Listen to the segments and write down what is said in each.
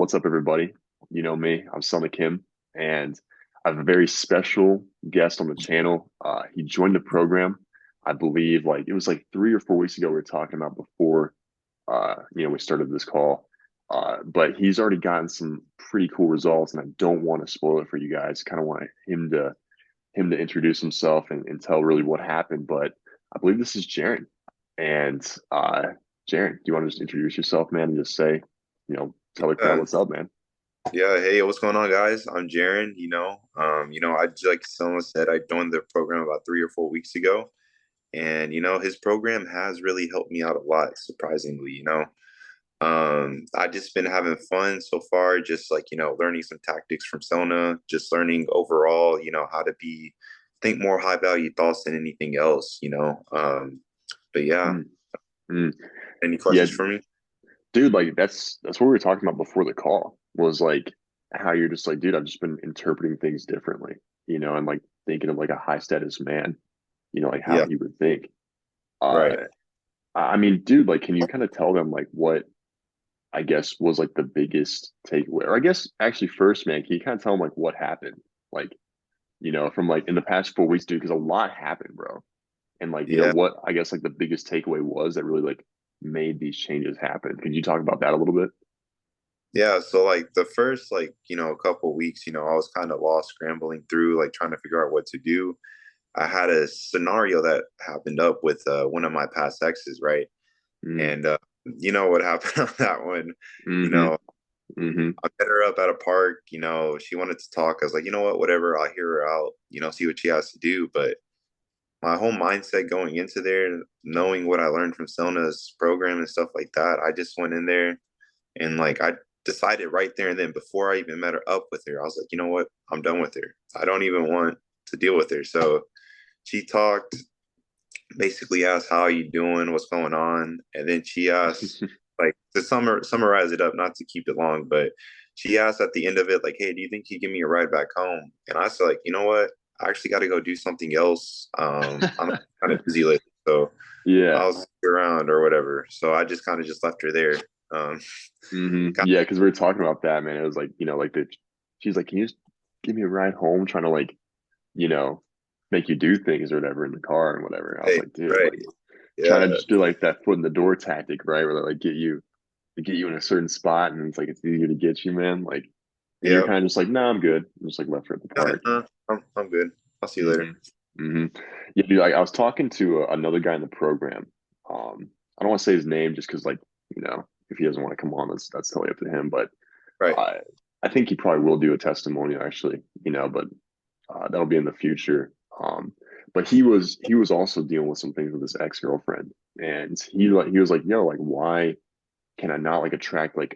What's up, everybody? You know me, I'm Sonic Kim, and I have a very special guest on the channel. He joined the program, I believe, like it was like 3 or 4 weeks ago. We were talking about before, we started this call. But he's already gotten some pretty cool results, and I don't want to spoil it for you guys. Kind of want him to introduce himself and tell really what happened. But I believe this is Jaron, and Jaron, do you want to just introduce yourself, man, and just say, tell the crowd Uh, what's up, man? yeah, hey, what's going on, guys? I'm Jaron. I like someone said, I joined the program about 3 or 4 weeks ago, and his program has really helped me out a lot, surprisingly. I just been having fun so far, just like learning some tactics from Sona, just learning overall, how to think more high value thoughts than anything else. But yeah, Mm, mm. any Yeah, questions for me? dude, like that's what we were talking about before the call was like how you're just like, dude, I've just been interpreting things differently, and like thinking of like a high status man, like how Yeah, he would think. Uh, right. I mean, dude, like, can you kind of tell them like what I guess was like the biggest takeaway? Or I guess actually first, man, can you kind of tell them like what happened? Like, from like in the past 4 weeks, dude, because a lot happened, bro. And like, Yeah. what I guess like the biggest takeaway was that really like made these changes happen. Could you talk about that a little bit? Yeah, so like the first couple weeks, I was kind of lost scrambling through like trying to figure out what to do. I had a scenario that happened up with one of my past exes, right? Mm, And you know what happened on that one? You mm-hmm. know, Mm-hmm. I met her up at a park, she wanted to talk. I was like, you know what, whatever, I'll hear her out, see what she has to do. But my whole mindset going into there, knowing what I learned from Sona's program and stuff like that, I just went in there and like I decided right there and then before I even met her up with her, I was like, you know what? I'm done with her. I don't even want to deal with her. So she talked, basically asked, how are you doing? What's going on? And then she asked, like to summarize it up, not to keep it long, but she asked at the end of it, like, hey, do you think you give me a ride back home? And I said, like, you know what? I actually got to go do something else. I'm kind of busy lately. So Yeah. I'll stick around or whatever. So I just kind of just left her there. Um, Yeah, because we were talking about that, man. It was like, like she's like, can you just give me a ride home? Trying to like, you know, make you do things or whatever in the car and whatever. I was right, like, dude, right. like trying to Yeah, just do like that foot in the door tactic, right? Where they like get you in a certain spot and it's like it's easier to get you, man. Like, and you're yeah. kind of just like, nah, I'm good. I'm just like left her at the park. I'm good. I'll see you later. hmm hmm Yeah, dude, I was talking to another guy in the program. I don't want to say his name just because, like, if he doesn't want to come on, that's totally up to him. But Right. I I think he probably will do a testimonial actually, but that'll be in the future. But he was also dealing with some things with his ex-girlfriend, and he was like, yo, like, why can I not like attract like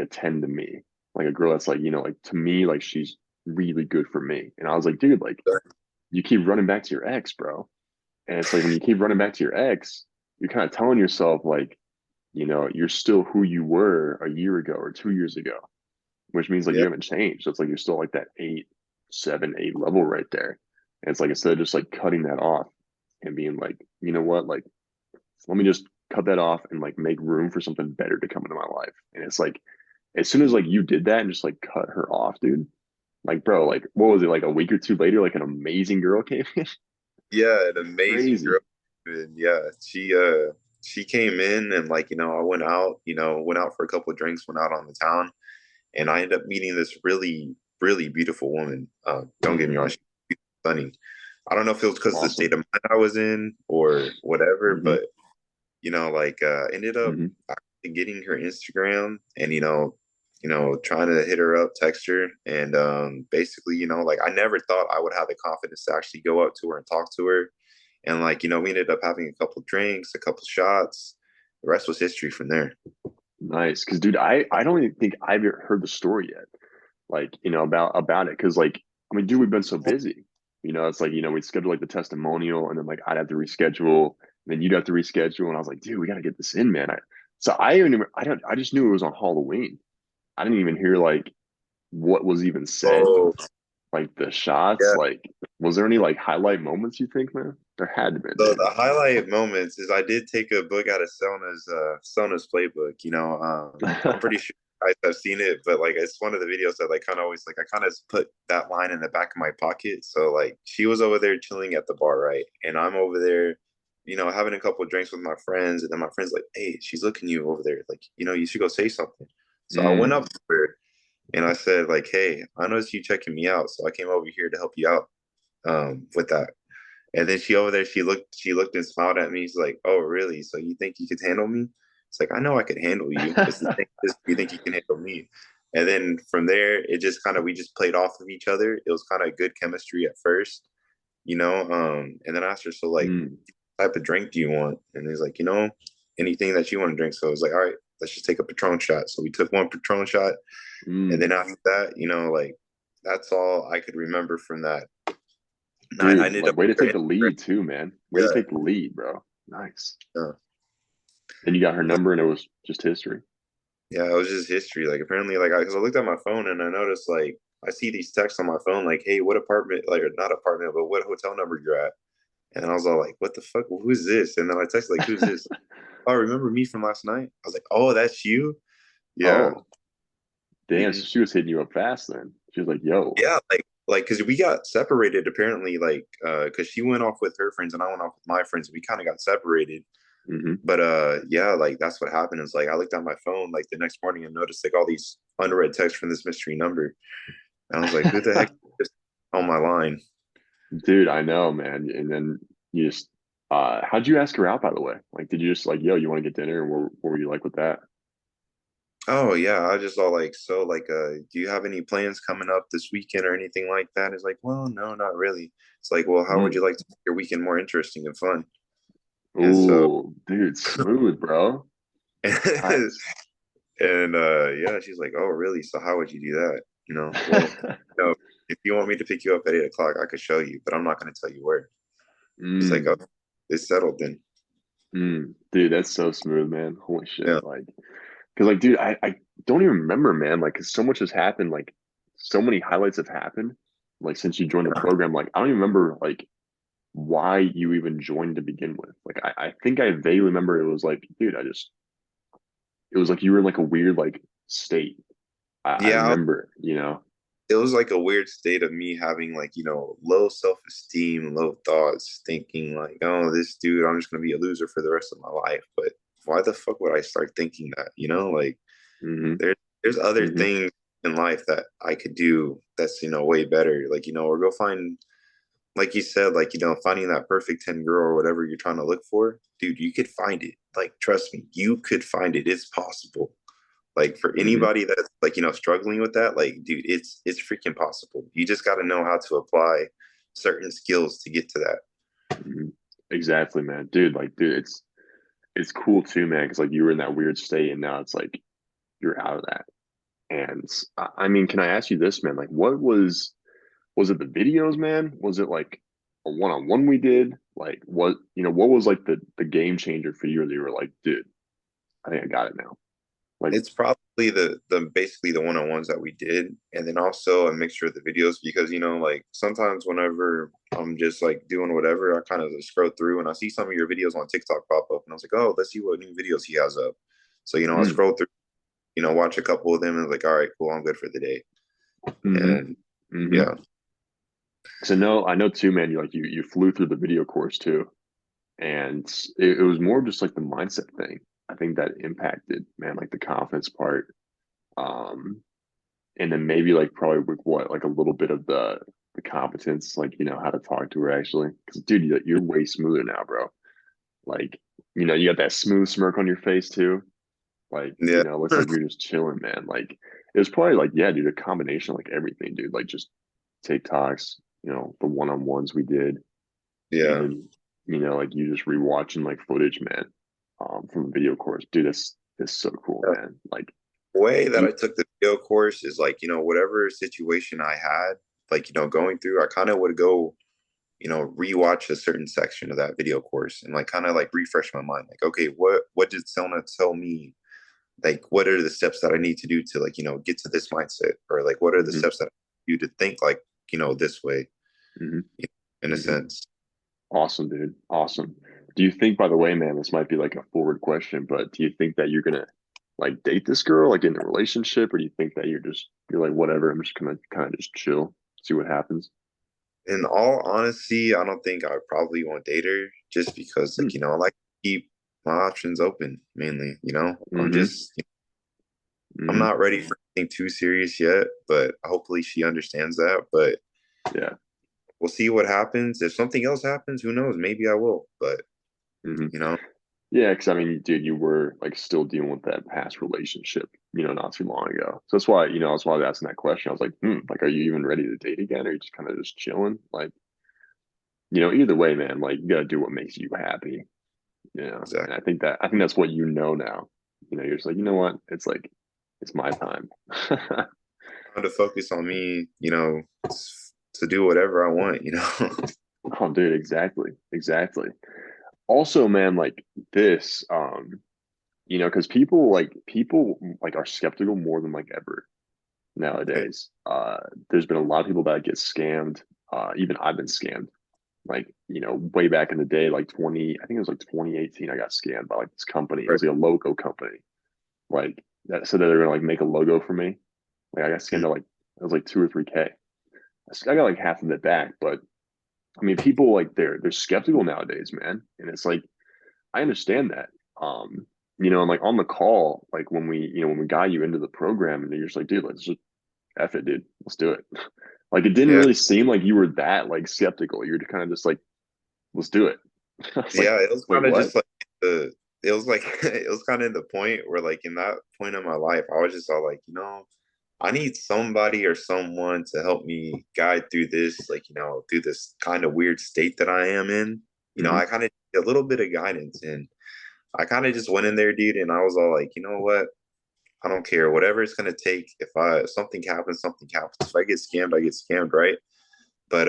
a 10 to me, like a girl that's like, like to me, like she's really good for me. And I was like, dude, like you keep running back to your ex, bro. And it's like when you keep running back to your ex, you're kind of telling yourself like, you're still who you were a year ago or 2 years ago, which means like you Yeah. haven't changed. So it's like you're still like that 8, 7, 8 level right there. And it's like instead of just like cutting that off and being like, you know what, like let me just cut that off and like make room for something better to come into my life. And it's like as soon as like you did that and just like cut her off, dude, like bro, like what was it, like a week or two later, like an amazing girl came in? Yeah, an amazing girl. Crazy. And yeah, she came in and I went out for a couple of drinks, went out on the town, and I ended up meeting this really, really beautiful woman. Don't get me wrong, she's stunning. I don't know if it was because of the Awesome. state of mind I was in or whatever, hmm but ended up hmm actually getting her Instagram and trying to hit her up, text her, and basically, like I never thought I would have the confidence to actually go up to her and talk to her. And we ended up having a couple drinks, a couple shots. The rest was history from there. Nice. Cause dude, I don't even think I've ever heard the story yet. Like, about it. Cause like, I mean, dude, we've been so busy. It's like, we'd schedule like the testimonial and then like I'd have to reschedule, and then you'd have to reschedule. And I was like, dude, we gotta get this in, man. So I even I don't I just knew it was on Halloween. I didn't even hear like what was even said, Oh, like the shots. yeah. Like, was there any like highlight moments you think, man? There had to be, So dude. the highlight moments is I did take a book out of Sona's playbook. I'm pretty sure. guys have seen it, but like it's one of the videos that like kind of always like I kind of put that line in the back of my pocket. So like she was over there chilling at the bar, right? And I'm over there, having a couple of drinks with my friends, and then my friend's like, "Hey, she's looking you over there. Like, you should go say something." So I went Mm. up to her and I said, like, "Hey, I noticed you checking me out, so I came over here to help you out with that." And then she over there, she looked and smiled at me. She's like, "Oh, really? So you think you could handle me?" It's like, I know I could handle you. It's the thing is, you think you can handle me? And then from there, it just kind of we just played off of each other. It was kind of good chemistry at first, And then I asked her, so like, Mm. what type of drink do you want? And he's like, anything that you want to drink. So I was like, all right, let's just take a Patron shot. So we took one Patron shot, and then Mm. after that, like that's all I could remember from that. And I Dude, ended like up way to with take her. the lead too, man. Way to Yeah, take the lead, bro. Nice. yeah. Then you got her number and it was just history. Yeah, it was just history. Like apparently, like because I looked at my phone and I noticed like I see these texts on my phone like, "Hey, what apartment? Like, or not apartment, but what hotel number you're at?" And I was all like, "What the fuck? Who is this?" And then I texted like, "Who's this?" Oh, remember me from last night? I was like, "Oh, that's you." Yeah. Oh, Damn, so hmm she was hitting you up fast then. She was like, yo. yeah, like because we got separated apparently, like because she went off with her friends and I went off with my friends. We kind of got separated. Hmm. But yeah, like that's what happened is like I looked at my phone like the next morning and noticed like all these unread texts from this mystery number. And I was like, who the heck is on my line? Dude, I know, man. And then you just how'd you ask her out, by the way? Like, did you just like, yo, you want to get dinner? And what were you like with that? Oh yeah, I just all like, so like do you have any plans coming up this weekend or anything like that? It's like, well, no, not really. It's like, well, how would you Mm. like to make your weekend more interesting and fun? And so Ooh, dude, smooth, bro. Nice. and yeah, she's like, oh really? So how would you do that? Well, if you want me to pick you up at 8 o'clock, I could show you, but I'm not gonna tell you where. It's like, oh, Mm. it's settled then. Mm. Dude, that's so smooth, man. Holy Yeah. shit. Like, because like, dude, I don't even remember, man. Like, 'cause so much has happened. Like, so many highlights have happened. Like, since you joined the program, like, I don't even remember like why you even joined to begin with. Like, I think I vaguely remember it was like, dude, it was like you were in like a weird like state. I Yeah, remember, you know. it was like a weird state of me having like, low self-esteem, low thoughts, thinking like, oh, this dude, I'm just gonna be a loser for the rest of my life. But why the fuck would I start thinking that? Like Hmm. there's other Hmm. things in life that I could do that's, way better. Like, or go find, like you said, like, finding that perfect 10 girl or whatever you're trying to look for, dude, you could find it. Like, trust me, you could find it. It's possible. Like for Hmm. anybody that's like, struggling with that, like, dude, it's freaking possible. You just got to know how to apply certain skills to get to that. Hmm. Exactly, man. Dude, like, dude, it's cool too, man, because like you were in that weird state and now it's like you're out of that. And I mean, can I ask you this, man? Like, was it the videos, man? Was it like a one-on-one we did? Like, what was like the game changer for you? That you were like, dude, I think I got it now. Like, It's probably the basically the one-on-ones that we did, and then also a mixture of the videos because like sometimes whenever I'm just like doing whatever, I kind of scroll through and I see some of your videos on TikTok pop up, and I was like, oh, let's see what new videos he has up. So I mm, scroll through, watch a couple of them, and like, all right, cool, I'm good for the day. mm-hmm, And mm-hmm. yeah, So no, I know too, man. You flew through the video course too, and it was more just like the mindset thing. I think that impacted, man, like the confidence part. Um, and then maybe like probably with what like a little bit of the competence, like how to talk to her actually. Because dude, you're way smoother now, bro. Like you got that smooth smirk on your face too. Like yeah, looks like you're just chilling, man. Like it was probably like yeah, dude, a combination of like everything, dude. Like just TikToks, the one-on-ones we did, and yeah. then like you just rewatching like footage, man, from the video course, dude. That's so cool, man. Like Way that you. I took the video course is like, whatever situation I had, like, going through, I kind of would go, rewatch a certain section of that video course and like kind of like refresh my mind. Like, okay, what did Selena tell me? Like, what are the steps that I need to do to like, get to this mindset? Or like what are the Hmm. steps that you to think like, this way, Hmm. in a Hmm. sense. Awesome, dude. Awesome. Do you think, by the way, man, this might be like a forward question, but do you think that you're gonna like date this girl, like get in a relationship, or do you think that you're like whatever, I'm just gonna kind of just chill, see what happens? In all honesty, I don't think I probably won't date her just because, like, I like to keep my options open mainly, Mm-hmm. I'm Mm-hmm. not ready for anything too serious yet, but hopefully she understands that. But Yeah. we'll see what happens. If something else happens, who knows? Maybe I will. But, Mm-hmm. you know, Yeah, because I mean, dude, you were like still dealing with that past relationship, not too long ago. So that's why I was asking that question. I was like, like, are you even ready to date again, or are you just kind of just chilling? Like, either way, man, like you gotta do what makes you happy, And exactly. I think that's what now. You're just like, you know what? It's like, it's my time. Trying to focus on me, to do whatever I want. Oh, dude, exactly, exactly. Also, man, like this, because people like are skeptical more than like ever Okay. nowadays. There's been a lot of people that get scammed. Even I've been scammed. Like, way back in the day, like I think it was like 2018, I got scammed by like this company. It Right. was like a logo company. Like that said that they're gonna like make a logo for me. Like I got scammed Mm. at like it was like 2 or 3K. I got like half of it back, but I mean, people like they're skeptical nowadays, man. And it's like I understand that. Um, and like on the call, like when we got you into the program, and you're just like, dude, let's just F it, dude, let's do it. Like it didn't Yeah. really seem like you were that like skeptical. You're kind of just like, let's do it. I was like, Yeah. It was wait, kind of what? just like it was like, it was kind of in the point where, like, in that point of my life, I was just all like, I need somebody or someone to help me guide through this, like, through this kind of weird state that I am in. I Hmm. kind of need a little bit of guidance. And I kind of just went in there, dude, and I was all like, you know what? I don't care. Whatever it's gonna take. If something happens, something happens. If I get scammed, I get scammed, right? But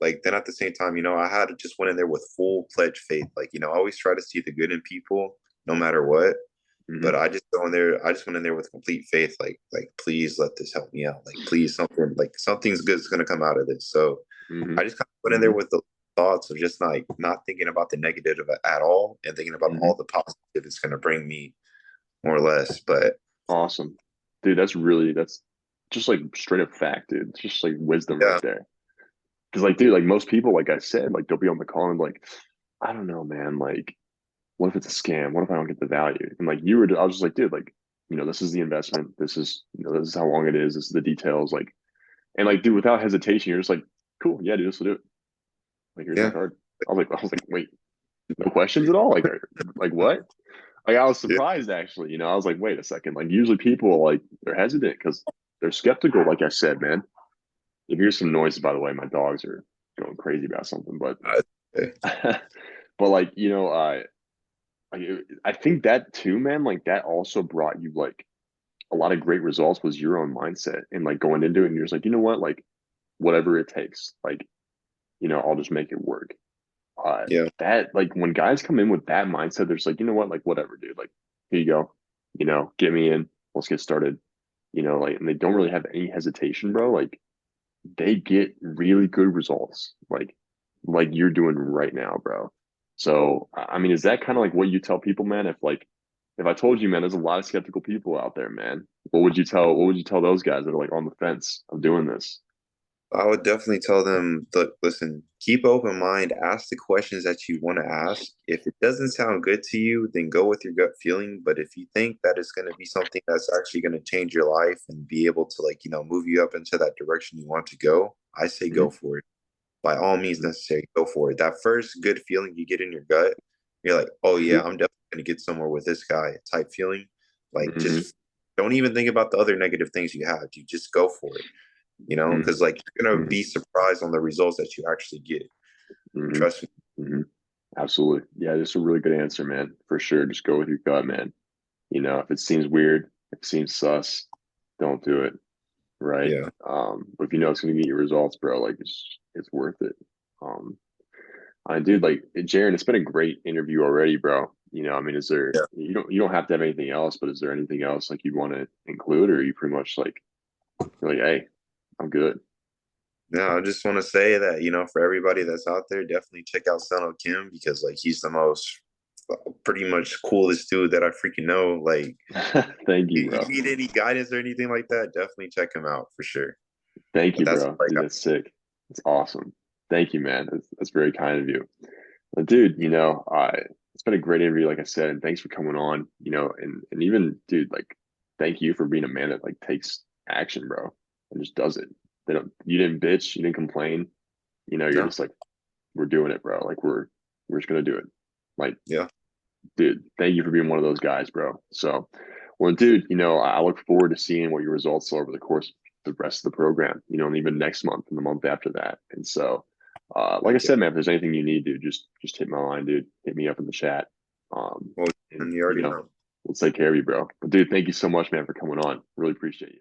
like, then at the same time, I had to just went in there with full pledge faith. Like, I always try to see the good in people, no matter what. But Hmm. I just went in there with complete faith, like please let this help me out. Like, please, something's good is gonna come out of this. So Hmm. I just kind of went in there Hmm. with the thoughts of just like not thinking about the negative at all and thinking about Hmm. all the positive it's gonna bring me, more or less. But Awesome, dude. That's just like straight up fact, dude. It's just like wisdom right yeah, there. Because like, dude, like most people, like I said, like they'll be on the call and like, I don't know, man. Like, what if it's a scam? What if I don't get the value? And like I was just like, dude, like, this is the investment. This is how long it is. This is the details. Like, and like, dude, without hesitation, you're just like, cool, yeah, dude, this will do it. Like, here's my yeah, card. I was like, wait, no questions at all? Like what? Like, I was yeah. surprised actually. I was like, wait a second. Like, usually people are like they're hesitant because they're skeptical. Like I said, man. You hear some noise, by the way. My dogs are going crazy about something, but Okay. but like I think that too, man. Like that also brought you like a lot of great results was your own mindset and like going into it, and you're just like, you know what, like whatever it takes, like I'll just make it work. Yeah, That like when guys come in with that mindset, they're just like, you know what, like whatever, dude. Like here you go, get me in. Let's get started. Like and they don't really have any hesitation, bro. Like they get really good results, like you're doing right now, bro. So I mean, is that kind of like what you tell people, man? If I told you, man, there's a lot of skeptical people out there, man. What would you tell those guys that are like on the fence of doing this? I would definitely tell them, look, listen, keep open mind, ask the questions that you want to ask. If it doesn't sound good to you, then go with your gut feeling. But if you think that it's going to be something that's actually going to change your life and be able to, like, move you up into that direction you want to go, I say go Hmm. for it. By all means necessary, go for it. That first good feeling you get in your gut, you're like, oh yeah, Hmm. I'm definitely going to get somewhere with this guy type feeling. Like, Hmm. just don't even think about the other negative things you have. You just go for it, Hmm. because, like, you're gonna Hmm. be surprised on the results that you actually get. Hmm. Trust me. Hmm. Absolutely. Yeah, that's a really good answer, man. For sure. Just go with your gut, man. If it seems weird, if it seems sus, don't do it. Right. Yeah. But if it's gonna get you results, bro, like it's worth it. Um, dude, like Jaron, it's been a great interview already, bro. I mean, is there Yeah. you don't have to have anything else, but is there anything else like you'd want to include, or are you pretty much like you're like, hey, I'm good. No, I just want to say that, for everybody that's out there, definitely check out Seno Kim because, like, he's the most pretty much coolest dude that I freaking know. Like, Thank you, you bro. need any guidance or anything like that, definitely check him out for sure. Thank But you, that's bro. like, Dude, that's sick. That's awesome. Thank you, man. That's very kind of you. Dude, it's been a great interview, like I said, and thanks for coming on, and even, dude, like, thank you for being a man that like takes action, bro, and just does it. You didn't bitch, you didn't complain, you're no, just like, we're doing it, bro. Like we're just gonna do it. Like, yeah, dude, thank you for being one of those guys, bro. So, well, dude, I look forward to seeing what your results are over the course of the rest of the program, and even next month and the month after that. And so, like I heck yeah. said, man, if there's anything you need, dude, just hit my line, dude. Hit me up in the chat. Well, And and you already know. we'll take care of you, bro. But dude, thank you so much, man, for coming on. Really appreciate you.